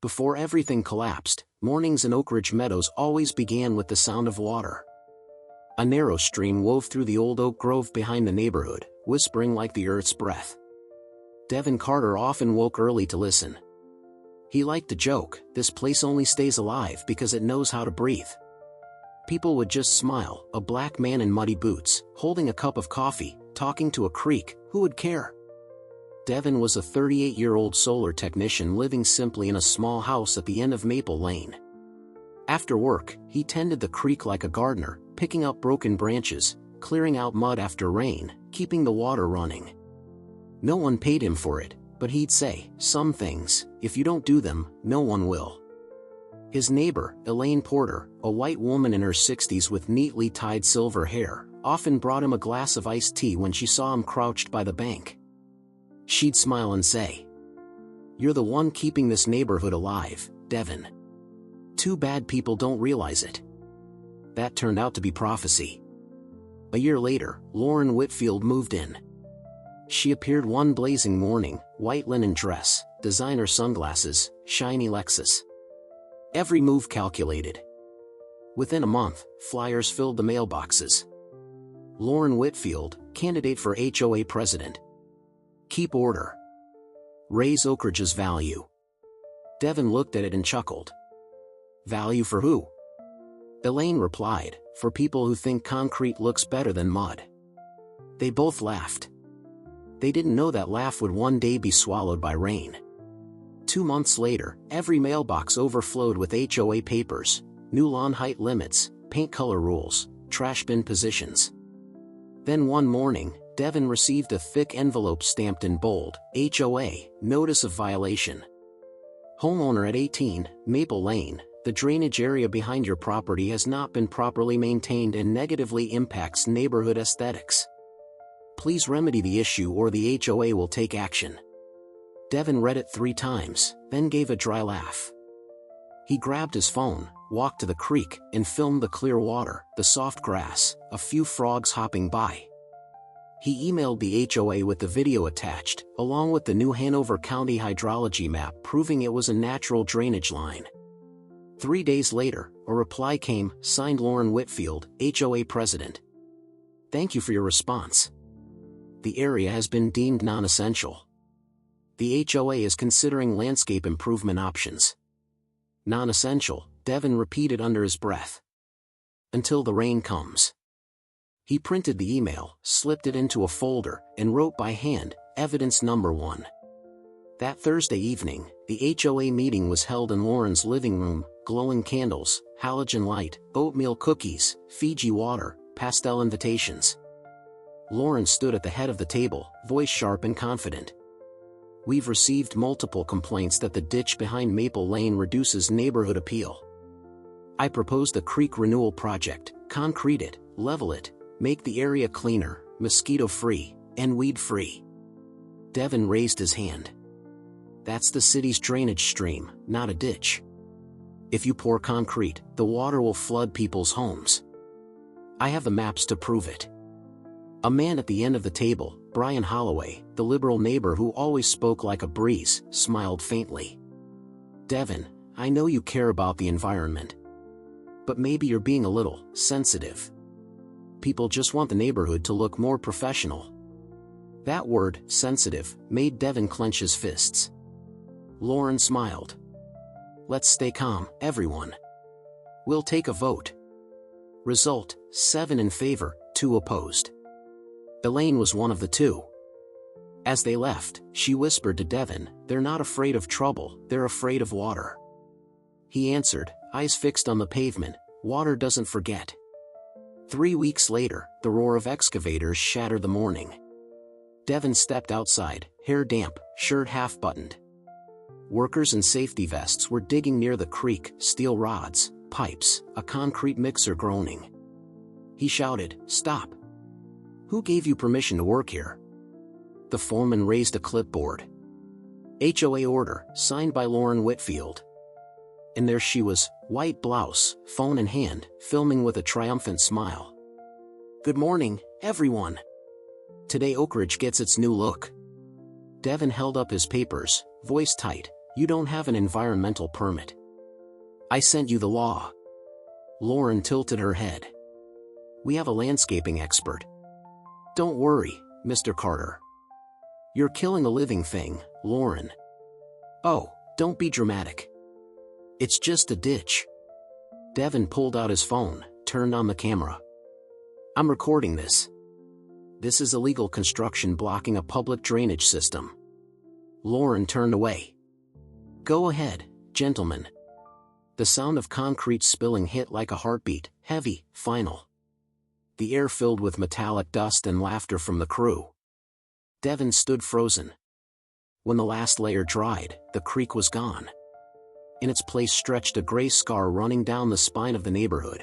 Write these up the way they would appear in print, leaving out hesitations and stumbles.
Before everything collapsed, mornings in Oak Ridge Meadows always began with the sound of water. A narrow stream wove through the old oak grove behind the neighborhood, whispering like the earth's breath. Devin Carter often woke early to listen. He liked to joke, "This place only stays alive because it knows how to breathe." People would just smile, a black man in muddy boots, holding a cup of coffee, talking to a creek, who would care? Devin was a 38-year-old solar technician living simply in a small house at the end of Maple Lane. After work, he tended the creek like a gardener, picking up broken branches, clearing out mud after rain, keeping the water running. No one paid him for it, but he'd say, "Some things, if you don't do them, no one will." His neighbor, Elaine Porter, a white woman in her 60s with neatly tied silver hair, often brought him a glass of iced tea when she saw him crouched by the bank. She'd smile and say, "You're the one keeping this neighborhood alive, Devin. Too bad people don't realize it." That turned out to be prophecy. A year later, Lauren Whitfield moved in. She appeared one blazing morning, white linen dress, designer sunglasses, shiny Lexus. Every move calculated. Within a month, flyers filled the mailboxes. Lauren Whitfield, candidate for HOA president. Keep order. Raise Oak Ridge's value. Devin looked at it and chuckled. Value for who? Elaine replied, "For people who think concrete looks better than mud." They both laughed. They didn't know that laugh would one day be swallowed by rain. 2 months later, every mailbox overflowed with HOA papers, new lawn height limits, paint color rules, trash bin positions. Then one morning, Devin received a thick envelope stamped in bold, HOA, Notice of Violation. Homeowner at 18, Maple Lane, the drainage area behind your property has not been properly maintained and negatively impacts neighborhood aesthetics. Please remedy the issue or the HOA will take action. Devin read it 3 times, then gave a dry laugh. He grabbed his phone, walked to the creek, and filmed the clear water, the soft grass, a few frogs hopping by. He emailed the HOA with the video attached, along with the new Hanover County hydrology map proving it was a natural drainage line. 3 days later, a reply came, signed Lauren Whitfield, HOA president. "Thank you for your response. The area has been deemed non-essential. The HOA is considering landscape improvement options." Non-essential, Devin repeated under his breath. "Until the rain comes." He printed the email, slipped it into a folder, and wrote by hand, evidence number 1. That Thursday evening, the HOA meeting was held in Lauren's living room, glowing candles, halogen light, oatmeal cookies, Fiji water, pastel invitations. Lauren stood at the head of the table, voice sharp and confident. "We've received multiple complaints that the ditch behind Maple Lane reduces neighborhood appeal. I proposed a creek renewal project, concrete it, level it, make the area cleaner, mosquito-free, and weed-free." Devin raised his hand. "That's the city's drainage stream, not a ditch. If you pour concrete, the water will flood people's homes. I have the maps to prove it." A man at the end of the table, Brian Holloway, the liberal neighbor who always spoke like a breeze, smiled faintly. "Devin, I know you care about the environment. But maybe you're being a little sensitive. People just want the neighborhood to look more professional." That word, sensitive, made Devin clench his fists. Lauren smiled. "Let's stay calm, everyone. We'll take a vote." Result, 7 in favor, 2 opposed. Elaine was one of the 2. As they left, she whispered to Devin, "They're not afraid of trouble, they're afraid of water." He answered, eyes fixed on the pavement, "Water doesn't forget." 3 weeks later, the roar of excavators shattered the morning. Devin stepped outside, hair damp, shirt half-buttoned. Workers in safety vests were digging near the creek, steel rods, pipes, a concrete mixer groaning. He shouted, "Stop! Who gave you permission to work here?" The foreman raised a clipboard. HOA order, signed by Lauren Whitfield. And there she was, white blouse, phone in hand, filming with a triumphant smile. "Good morning, everyone. Today Oak Ridge gets its new look." Devin held up his papers, voice tight, You don't have an environmental permit. I sent you the law. Lauren tilted her head. We have a landscaping expert. Don't worry, Mr. Carter. You're killing a living thing, Lauren. Oh, don't be dramatic. It's just a ditch. Devin pulled out his phone, turned on the camera. I'm recording this. This is illegal construction blocking a public drainage system. Lauren turned away. Go ahead, gentlemen. The sound of concrete spilling hit like a heartbeat, heavy, final. The air filled with metallic dust and laughter from the crew. Devin stood frozen. When the last layer dried, the creek was gone. In its place stretched a gray scar running down the spine of the neighborhood.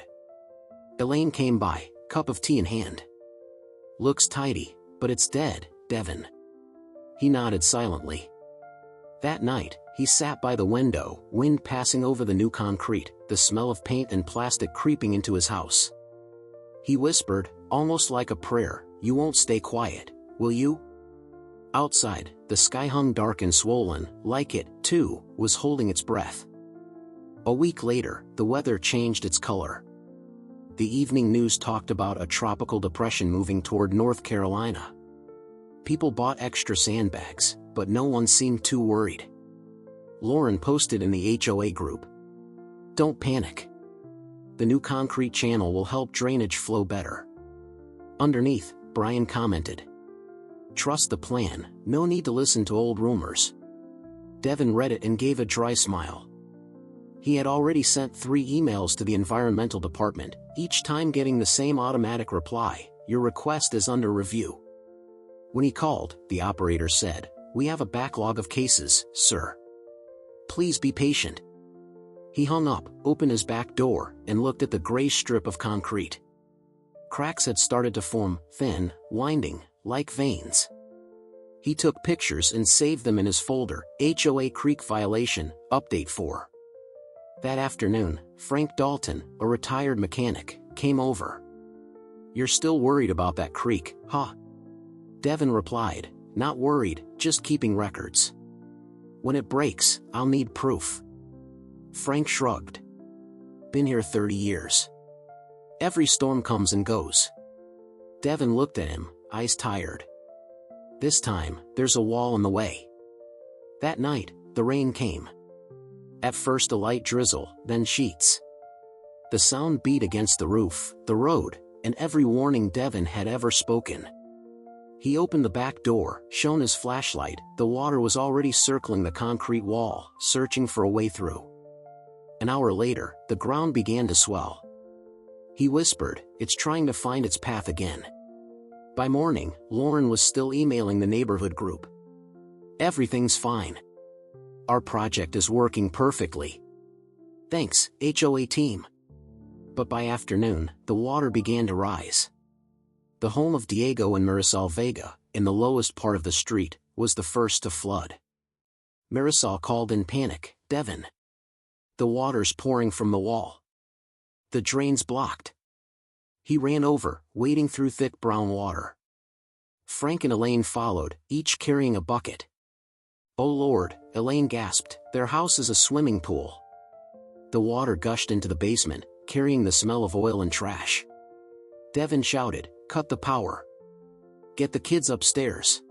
Elaine came by, cup of tea in hand. Looks tidy, but it's dead, Devin. He nodded silently. That night, he sat by the window, wind passing over the new concrete, the smell of paint and plastic creeping into his house. He whispered, almost like a prayer, "You won't stay quiet, will you?" Outside, the sky hung dark and swollen, like it, too, was holding its breath. A week later, the weather changed its color. The evening news talked about a tropical depression moving toward North Carolina. People bought extra sandbags, but no one seemed too worried. Lauren posted in the HOA group. Don't panic. The new concrete channel will help drainage flow better. Underneath, Brian commented. Trust the plan, no need to listen to old rumors. Devin read it and gave a dry smile. He had already sent 3 emails to the environmental department, each time getting the same automatic reply, "Your request is under review." When he called, the operator said, "We have a backlog of cases, sir. Please be patient." He hung up, opened his back door, and looked at the gray strip of concrete. Cracks had started to form, thin, winding, like veins. He took pictures and saved them in his folder, HOA Creek Violation, Update 4. That afternoon, Frank Dalton, a retired mechanic, came over. "You're still worried about that creek, huh?" Devin replied, "Not worried, just keeping records. When it breaks, I'll need proof." Frank shrugged. "Been here 30 years. Every storm comes and goes." Devin looked at him, eyes tired. "This time, there's a wall in the way." That night, the rain came. At first a light drizzle, then sheets. The sound beat against the roof, the road, and every warning Devin had ever spoken. He opened the back door, shone his flashlight, the water was already circling the concrete wall, searching for a way through. An hour later, the ground began to swell. He whispered, "It's trying to find its path again." By morning, Lauren was still emailing the neighborhood group. "Everything's fine. Our project is working perfectly. Thanks, HOA team." But by afternoon, the water began to rise. The home of Diego and Marisol Vega, in the lowest part of the street, was the first to flood. Marisol called in panic, "Devin. The water's pouring from the wall. The drain's blocked." He ran over, wading through thick brown water. Frank and Elaine followed, each carrying a bucket. "Oh Lord," Elaine gasped, "their house is a swimming pool." The water gushed into the basement, carrying the smell of oil and trash. Devin shouted, "Cut the power. Get the kids upstairs."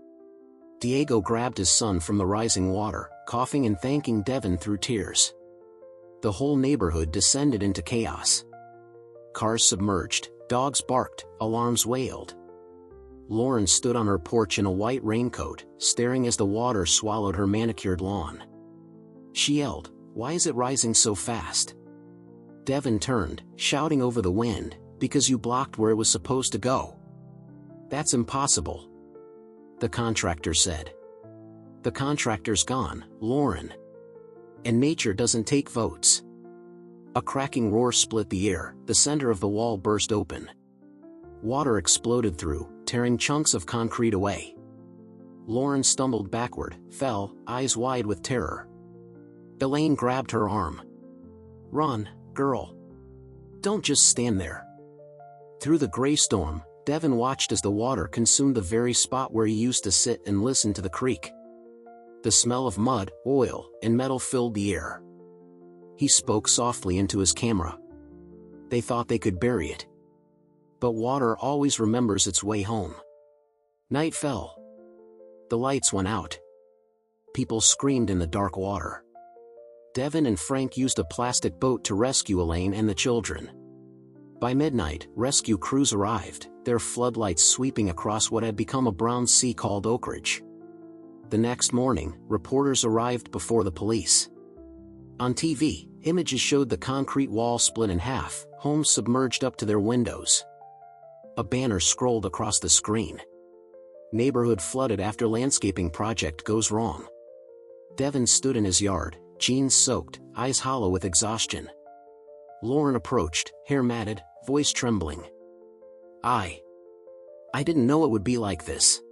Diego grabbed his son from the rising water, coughing and thanking Devin through tears. The whole neighborhood descended into chaos. Cars submerged, dogs barked, alarms wailed. Lauren stood on her porch in a white raincoat, staring as the water swallowed her manicured lawn. She yelled, "Why is it rising so fast?" Devin turned, shouting over the wind, "Because you blocked where it was supposed to go." "That's impossible," the contractor said. "The contractor's gone, Lauren. And nature doesn't take votes." A cracking roar split the air, the center of the wall burst open. Water exploded through, tearing chunks of concrete away. Lauren stumbled backward, fell, eyes wide with terror. Elaine grabbed her arm. "Run, girl. Don't just stand there." Through the gray storm, Devin watched as the water consumed the very spot where he used to sit and listen to the creek. The smell of mud, oil, and metal filled the air. He spoke softly into his camera. They thought they could bury it. But water always remembers its way home. Night fell. The lights went out. People screamed in the dark water. Devin and Frank used a plastic boat to rescue Elaine and the children. By midnight, rescue crews arrived, their floodlights sweeping across what had become a brown sea called Oak Ridge. The next morning, reporters arrived before the police. On TV, images showed the concrete wall split in half, homes submerged up to their windows. A banner scrolled across the screen. Neighborhood flooded after landscaping project goes wrong. Devin stood in his yard, jeans soaked, eyes hollow with exhaustion. Lauren approached, hair matted, voice trembling. I didn't know it would be like this.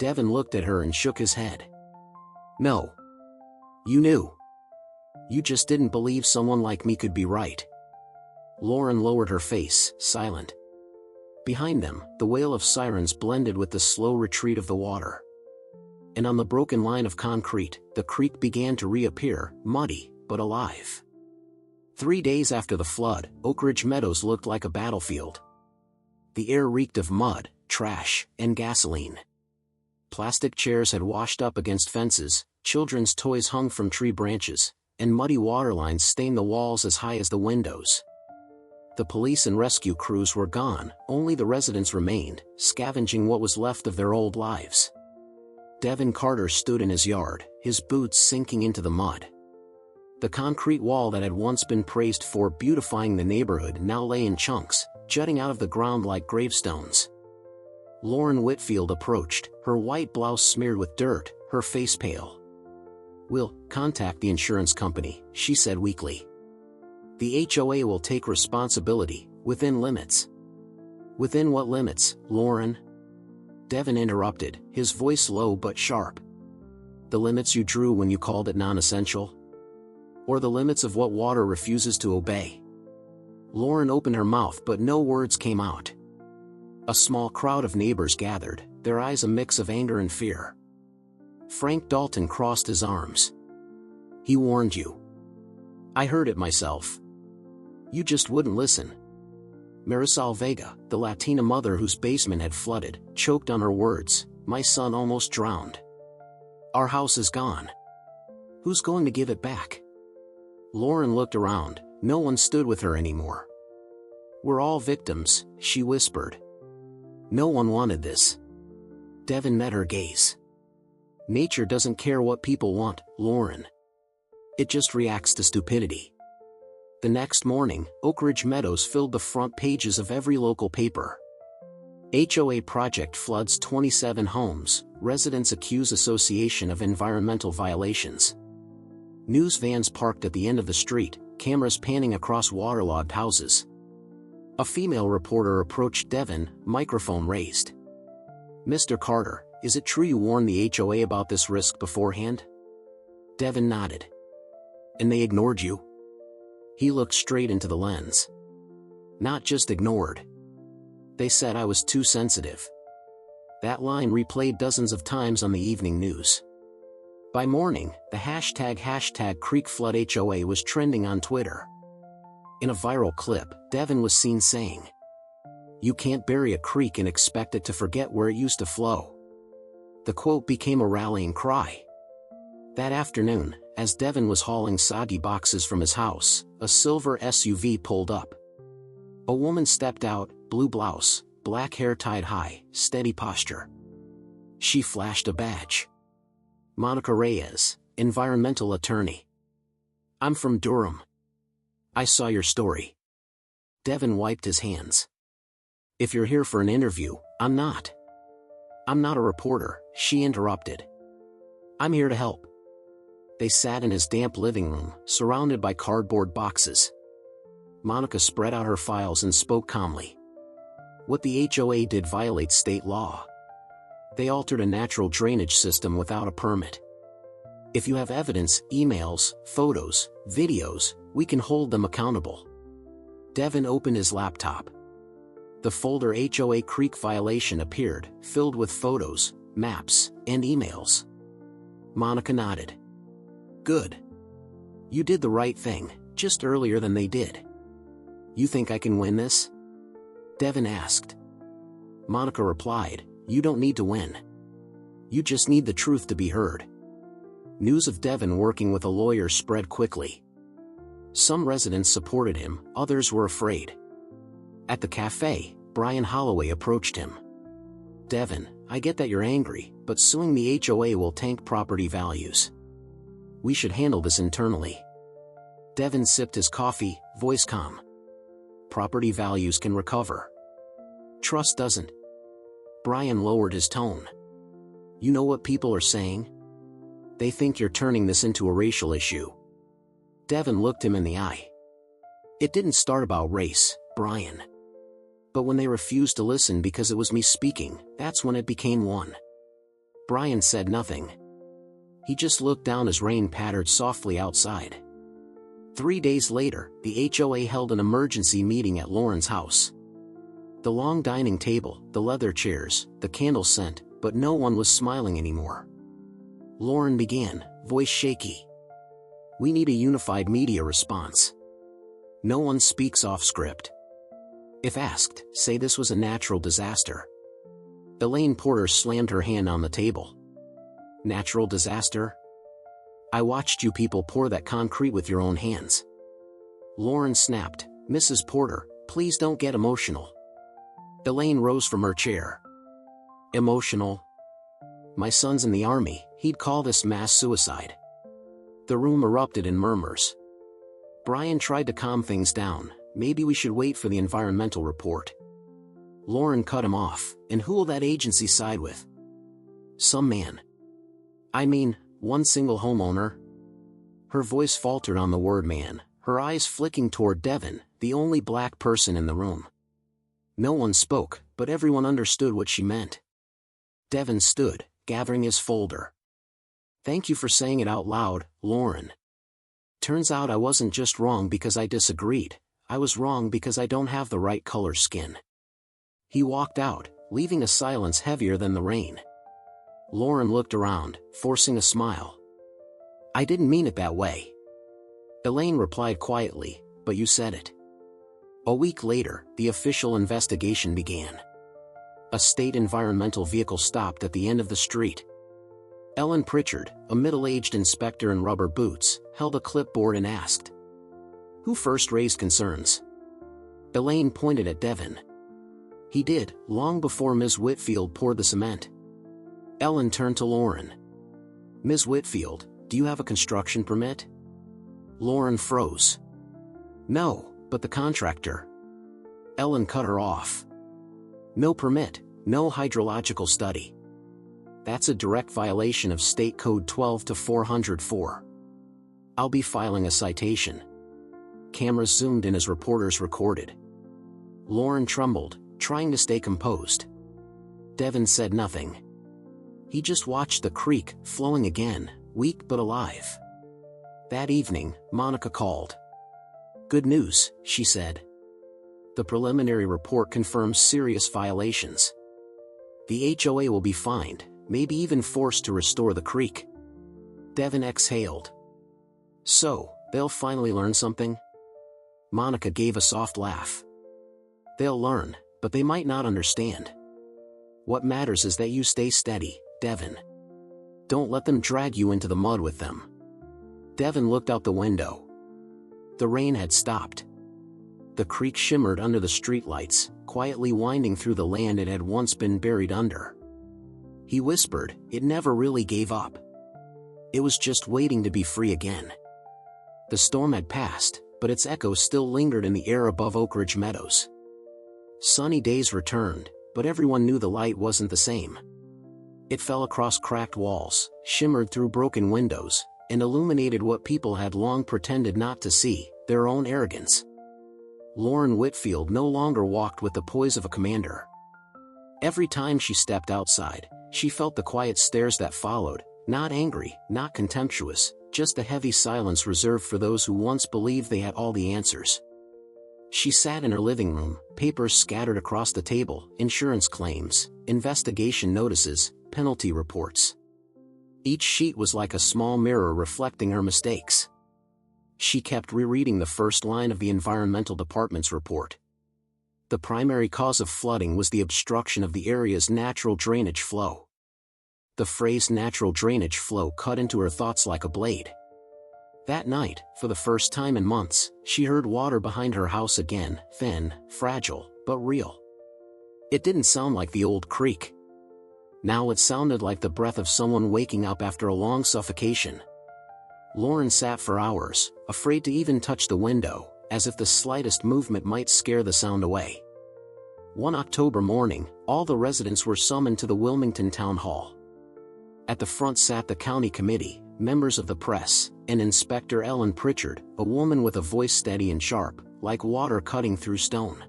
Devin looked at her and shook his head. No. You knew. You just didn't believe someone like me could be right. Lauren lowered her face, silent. Behind them, the wail of sirens blended with the slow retreat of the water. And on the broken line of concrete, the creek began to reappear, muddy, but alive. 3 days after the flood, Oak Ridge Meadows looked like a battlefield. The air reeked of mud, trash, and gasoline. Plastic chairs had washed up against fences, children's toys hung from tree branches, and muddy water lines stained the walls as high as the windows. The police and rescue crews were gone, only the residents remained, scavenging what was left of their old lives. Devin Carter stood in his yard, his boots sinking into the mud. The concrete wall that had once been praised for beautifying the neighborhood now lay in chunks, jutting out of the ground like gravestones. Lauren Whitfield approached, her white blouse smeared with dirt, her face pale. "We'll contact the insurance company," she said weakly. "The HOA will take responsibility, within limits." "Within what limits, Lauren?" Devin interrupted, his voice low but sharp. "The limits you drew when you called it non-essential? Or the limits of what water refuses to obey?" Lauren opened her mouth but no words came out. A small crowd of neighbors gathered, their eyes a mix of anger and fear. Frank Dalton crossed his arms. "He warned you. I heard it myself. You just wouldn't listen." Marisol Vega, the Latina mother whose basement had flooded, choked on her words. "My son almost drowned. Our house is gone. Who's going to give it back?" Lauren looked around, no one stood with her anymore. "We're all victims," she whispered. "No one wanted this." Devin met her gaze. "Nature doesn't care what people want, Lauren. It just reacts to stupidity." The next morning, Oak Ridge Meadows filled the front pages of every local paper. HOA project floods 27 homes, residents accuse association of environmental violations. News vans parked at the end of the street, cameras panning across waterlogged houses. A female reporter approached Devin, microphone raised. "Mr. Carter, is it true you warned the HOA about this risk beforehand?" Devin nodded. "And they ignored you?" He looked straight into the lens. "Not just ignored. They said I was too sensitive." That line replayed dozens of times on the evening news. By morning, the hashtag #CreekFloodHOA was trending on Twitter. In a viral clip, Devin was seen saying, "You can't bury a creek and expect it to forget where it used to flow." The quote became a rallying cry. That afternoon, as Devin was hauling soggy boxes from his house, a silver SUV pulled up. A woman stepped out, blue blouse, black hair tied high, steady posture. She flashed a badge. "Monica Reyes, environmental attorney. I'm from Durham. I saw your story." Devin wiped his hands. "If you're here for an interview, I'm not." "I'm not a reporter," she interrupted. "I'm here to help." They sat in his damp living room, surrounded by cardboard boxes. Monica spread out her files and spoke calmly. "What the HOA did violates state law. They altered a natural drainage system without a permit. If you have evidence, emails, photos, videos, we can hold them accountable." Devin opened his laptop. The folder HOA Creek violation appeared, filled with photos, maps, and emails. Monica nodded. Good. You did the right thing, just earlier than they did. You think I can win this? Devin asked. Monica replied, you don't need to win. You just need the truth to be heard. News of Devin working with a lawyer spread quickly. Some residents supported him, others were afraid. At the cafe, Brian Holloway approached him. Devin, I get that you're angry, but suing the HOA will tank property values. We should handle this internally. Devin sipped his coffee, voice calm. Property values can recover. Trust doesn't. Brian lowered his tone. You know what people are saying? They think you're turning this into a racial issue. Devin looked him in the eye. It didn't start about race, Brian. But when they refused to listen because it was me speaking, that's when it became one. Brian said nothing. He just looked down as rain pattered softly outside. 3 days later, the HOA held an emergency meeting at Lauren's house. The long dining table, the leather chairs, the candle scent, but no one was smiling anymore. Lauren began, voice shaky. We need a unified media response. No one speaks off script. If asked, say this was a natural disaster. Elaine Porter slammed her hand on the table. Natural disaster? I watched you people pour that concrete with your own hands. Lauren snapped, Mrs. Porter, please don't get emotional. Elaine rose from her chair. Emotional? My son's in the army, he'd call this mass suicide. The room erupted in murmurs. Brian tried to calm things down. Maybe we should wait for the environmental report. Lauren cut him off. And who will that agency side with? Some man. I mean, one single homeowner. Her voice faltered on the word man, her eyes flicking toward Devin, the only black person in the room. No one spoke, but everyone understood what she meant. Devin stood, gathering his folder. Thank you for saying it out loud, Lauren. Turns out I wasn't just wrong because I disagreed. I was wrong because I don't have the right color skin. He walked out, leaving a silence heavier than the rain. Lauren looked around, forcing a smile. I didn't mean it that way. Elaine replied quietly, but you said it. A week later, the official investigation began. A state environmental vehicle stopped at the end of the street. Ellen Pritchard, a middle-aged inspector in rubber boots, held a clipboard and asked, who first raised concerns? Elaine pointed at Devin. He did, long before Ms. Whitfield poured the cement. Ellen turned to Lauren. Ms. Whitfield, do you have a construction permit? Lauren froze. No, but the contractor. Ellen cut her off. No permit, no hydrological study. That's a direct violation of State Code 12-404. I'll be filing a citation. Cameras zoomed in as reporters recorded. Lauren trembled, trying to stay composed. Devin said nothing. He just watched the creek, flowing again, weak but alive. That evening, Monica called. Good news, she said. The preliminary report confirms serious violations. The HOA will be fined, maybe even forced to restore the creek. Devin exhaled. So, they'll finally learn something? Monica gave a soft laugh. They'll learn, but they might not understand. What matters is that you stay steady, Devin. Don't let them drag you into the mud with them. Devin looked out the window. The rain had stopped. The creek shimmered under the streetlights, quietly winding through the land it had once been buried under. He whispered, it never really gave up. It was just waiting to be free again. The storm had passed, but its echoes still lingered in the air above Oak Ridge Meadows. Sunny days returned, but everyone knew the light wasn't the same. It fell across cracked walls, shimmered through broken windows, and illuminated what people had long pretended not to see, their own arrogance. Lauren Whitfield no longer walked with the poise of a commander. Every time she stepped outside, she felt the quiet stares that followed, not angry, not contemptuous, just a heavy silence reserved for those who once believed they had all the answers. She sat in her living room, papers scattered across the table, insurance claims, investigation notices, penalty reports. Each sheet was like a small mirror reflecting her mistakes. She kept rereading the first line of the environmental department's report. The primary cause of flooding was the obstruction of the area's natural drainage flow. The phrase natural drainage flow cut into her thoughts like a blade. That night, for the first time in months, she heard water behind her house again, thin, fragile, but real. It didn't sound like the old creek. Now it sounded like the breath of someone waking up after a long suffocation. Lauren sat for hours, afraid to even touch the window, as if the slightest movement might scare the sound away. One October morning, all the residents were summoned to the Wilmington Town Hall. At the front sat the county committee, members of the press, and Inspector Ellen Pritchard, a woman with a voice steady and sharp, like water cutting through stone.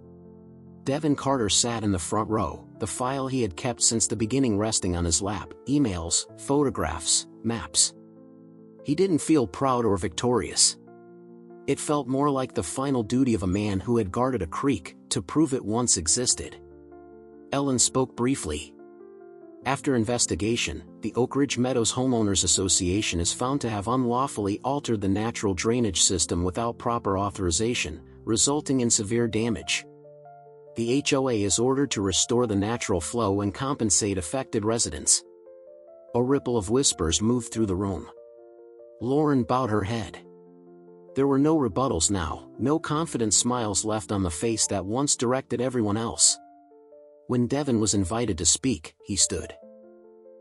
Devin Carter sat in the front row, the file he had kept since the beginning resting on his lap, emails, photographs, maps. He didn't feel proud or victorious. It felt more like the final duty of a man who had guarded a creek, to prove it once existed. Ellen spoke briefly. After investigation, the Oak Ridge Meadows Homeowners Association is found to have unlawfully altered the natural drainage system without proper authorization, resulting in severe damage. The HOA is ordered to restore the natural flow and compensate affected residents. A ripple of whispers moved through the room. Lauren bowed her head. There were no rebuttals now, no confident smiles left on the face that once directed everyone else. When Devin was invited to speak, he stood.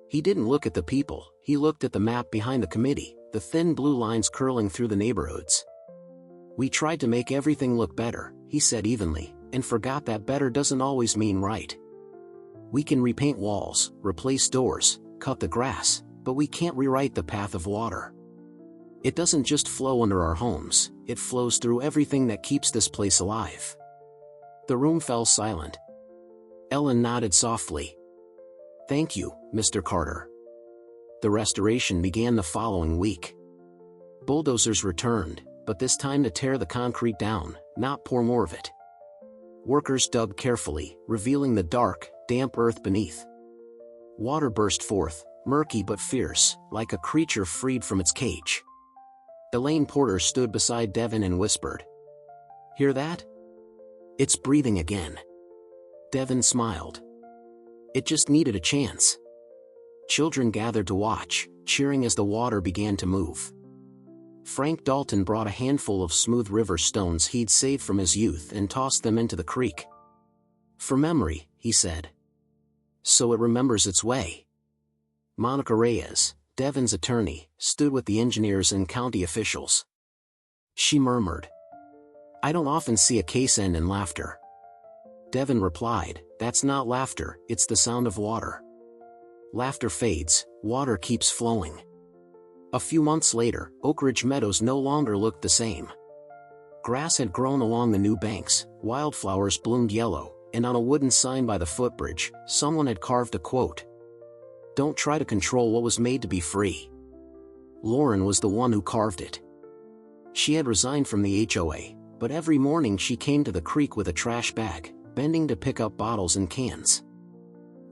He didn't look at the people, he looked at the map behind the committee, the thin blue lines curling through the neighborhoods. We tried to make everything look better, he said evenly, and forgot that better doesn't always mean right. We can repaint walls, replace doors, cut the grass, but we can't rewrite the path of water. It doesn't just flow under our homes, it flows through everything that keeps this place alive. The room fell silent. Ellen nodded softly. Thank you, Mr. Carter. The restoration began the following week. Bulldozers returned, but this time to tear the concrete down, not pour more of it. Workers dug carefully, revealing the dark, damp earth beneath. Water burst forth, murky but fierce, like a creature freed from its cage. Elaine Porter stood beside Devin and whispered, "Hear that? It's breathing again." Devin smiled. It just needed a chance. Children gathered to watch, cheering as the water began to move. Frank Dalton brought a handful of smooth river stones he'd saved from his youth and tossed them into the creek. "For memory," he said. "So it remembers its way." Monica Reyes, Devin's attorney, stood with the engineers and county officials. She murmured, "I don't often see a case end in laughter." Devin replied, "That's not laughter, it's the sound of water. Laughter fades, water keeps flowing." A few months later, Oak Ridge Meadows no longer looked the same. Grass had grown along the new banks, wildflowers bloomed yellow, and on a wooden sign by the footbridge, someone had carved a quote, "Don't try to control what was made to be free." Lauren was the one who carved it. She had resigned from the HOA, but every morning she came to the creek with a trash bag, bending to pick up bottles and cans.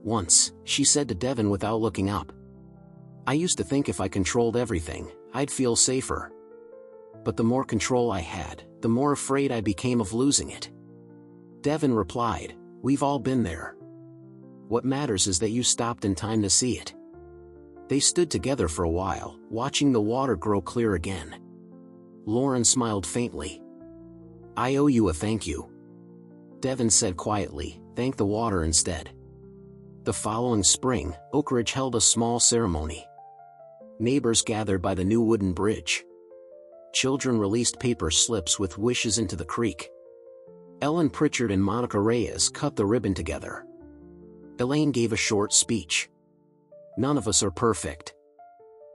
Once, she said to Devin without looking up, "I used to think if I controlled everything, I'd feel safer. But the more control I had, the more afraid I became of losing it." Devin replied, "We've all been there. What matters is that you stopped in time to see it." They stood together for a while, watching the water grow clear again. Lauren smiled faintly. "I owe you a thank you." Devin said quietly, "Thank the water instead." The following spring, Oak Ridge held a small ceremony. Neighbors gathered by the new wooden bridge. Children released paper slips with wishes into the creek. Ellen Pritchard and Monica Reyes cut the ribbon together. Elaine gave a short speech. None of us are perfect.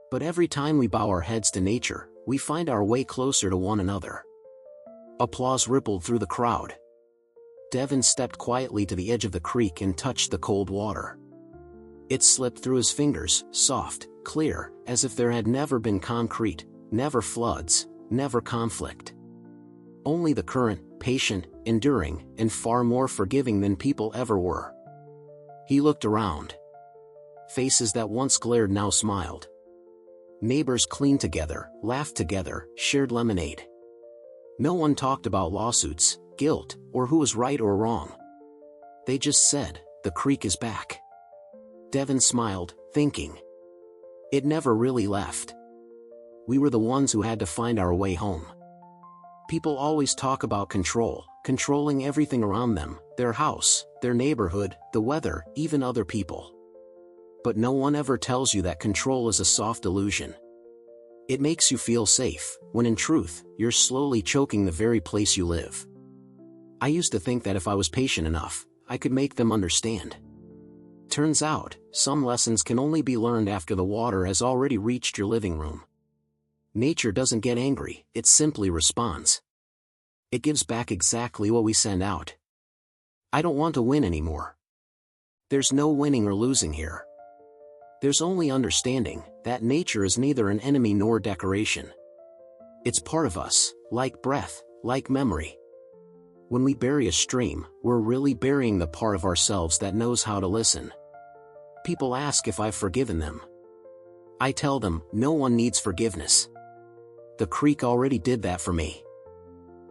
But every time we bow our heads to nature, we find our way closer to one another. Applause rippled through the crowd. Devin stepped quietly to the edge of the creek and touched the cold water. It slipped through his fingers, soft, clear, as if there had never been concrete, never floods, never conflict. Only the current, patient, enduring, and far more forgiving than people ever were. He looked around. Faces that once glared now smiled. Neighbors cleaned together, laughed together, shared lemonade. No one talked about lawsuits, guilt, or who was right or wrong. They just said, "The creek is back." Devin smiled, thinking. It never really left. We were the ones who had to find our way home. People always talk about control, controlling everything around them, their house, their neighborhood, the weather, even other people. But no one ever tells you that control is a soft illusion. It makes you feel safe, when in truth, you're slowly choking the very place you live. I used to think that if I was patient enough, I could make them understand. Turns out, some lessons can only be learned after the water has already reached your living room. Nature doesn't get angry, it simply responds. It gives back exactly what we send out. I don't want to win anymore. There's no winning or losing here. There's only understanding that nature is neither an enemy nor decoration. It's part of us, like breath, like memory. When we bury a stream, we're really burying the part of ourselves that knows how to listen. People ask if I've forgiven them. I tell them, no one needs forgiveness. The creek already did that for me.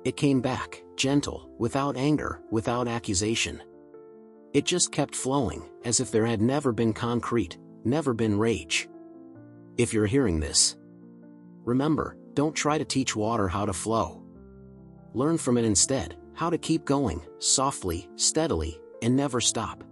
It came back, gentle, without anger, without accusation. It just kept flowing, as if there had never been concrete, never been rage. If you're hearing this, remember, don't try to teach water how to flow. Learn from it instead, how to keep going, softly, steadily, and never stop.